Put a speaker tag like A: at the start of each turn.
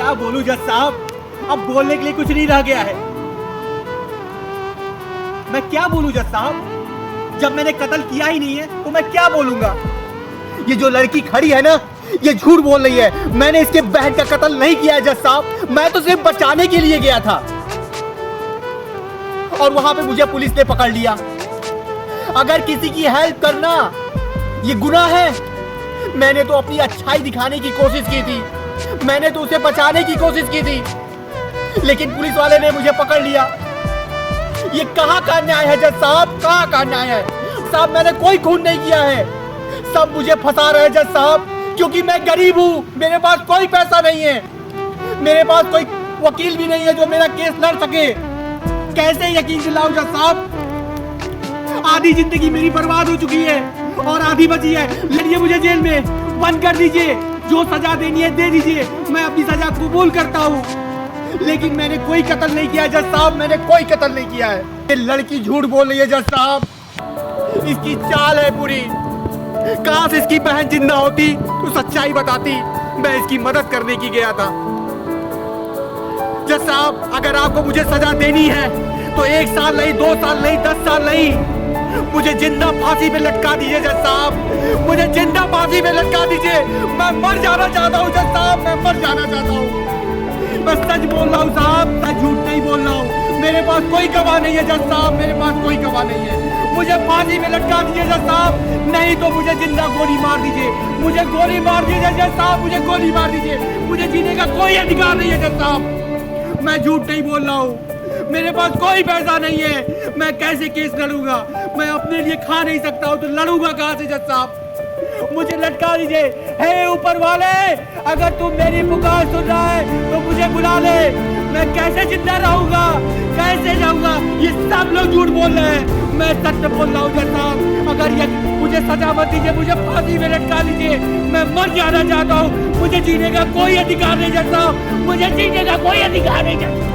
A: क्या बोलूं जज साहब, अब बोलने के लिए कुछ नहीं रह गया है। मैं क्या बोलूं जज साहब, जब मैंने कत्ल किया ही नहीं है तो मैं क्या बोलूंगा। ये जो लड़की खड़ी है ना, ये झूठ बोल रही है। मैंने इसके बहन का कत्ल नहीं किया है जज साहब, मैं तो सिर्फ बचाने के लिए गया था और वहां पे मुझे पुलिस ने पकड़ लिया। अगर किसी की हेल्प करना ये गुनाह है, मैंने तो अपनी अच्छाई दिखाने की कोशिश की थी, मैंने तो उसे बचाने की कोशिश की थी, लेकिन पुलिस वाले ने मुझे पकड़ लिया। ये कहाँ का न्याय है जज साहब, कहाँ का न्याय है साहब। मैंने कोई खून नहीं किया है, सब मुझे फंसा रहे हैं जज साहब, क्योंकि मैं गरीब हूँ, मेरे पास कोई पैसा नहीं है, मेरे पास कोई वकील भी नहीं है जो मेरा केस लड़ सके। कैसे यकीन दिलाऊं जज साहब, आधी जिंदगी मेरी बर्बाद हो चुकी है और आधी बची है। लड़िए मुझे जेल में बंद कर दीजिए, जो सजा देनी है दे दीजिए, मैं अपनी सजा कबूल करता हूँ, लेकिन मैंने कोई कत्ल नहीं किया जज साहब, मैंने कोई कत्ल नहीं किया है। ये लड़की झूठ बोल रही है जज साहब, इसकी चाल है पूरी। काश इसकी बहन जिंदा होती तो सच्चाई बताती, मैं इसकी मदद करने की गया था। जज साहब, अगर आपको मुझे सजा देनी है तो 1 साल नहीं, 2 साल नहीं, 10 साल नहीं, मुझे जिंदा फांसी में लटका दीजिए जज साहब, मुझे जिंदा फांसी में लटका दीजिए। मैं मर जाना चाहता हूँ जज साहब, मैं मर जाना चाहता हूँ। मैं सच बोल रहा हूँ साहब, मैं झूठ नहीं बोल रहा हूँ। मेरे पास कोई गवाह नहीं है जज साहब, मेरे पास कोई गवाह नहीं है। मुझे फांसी में लटका दीजिए जज साहब, नहीं तो मुझे जिंदा गोली मार दीजिए, मुझे गोली मार दीजिए जज साहब, मुझे गोली मार दीजिए। मुझे जीने का कोई अधिकार नहीं है जज साहब, मैं झूठ नहीं बोल रहा हूँ। मेरे पास कोई पैसा नहीं है, मैं कैसे केस लड़ूंगा, मैं अपने लिए खा नहीं सकता हूँ तो लड़ूंगा कहाँ से जज साहब। मुझे लटका दीजिए। हे ऊपर वाले, अगर तुम मेरी पुकार सुन रहा है तो मुझे बुला ले। मैं कैसे जिंदा रहूंगा, कैसे जाऊंगा, ये सब लोग झूठ बोल रहे हैं, मैं सच बोल रहा हूँ जज साहब। अगर ये मुझे सजा मत दीजिए, मुझे फांसी में लटका दीजिए, मैं मर जाना चाहता हूँ। मुझे जीने का कोई अधिकार नहीं जज साहब, मुझे जीने का कोई अधिकार नहीं जज साहब।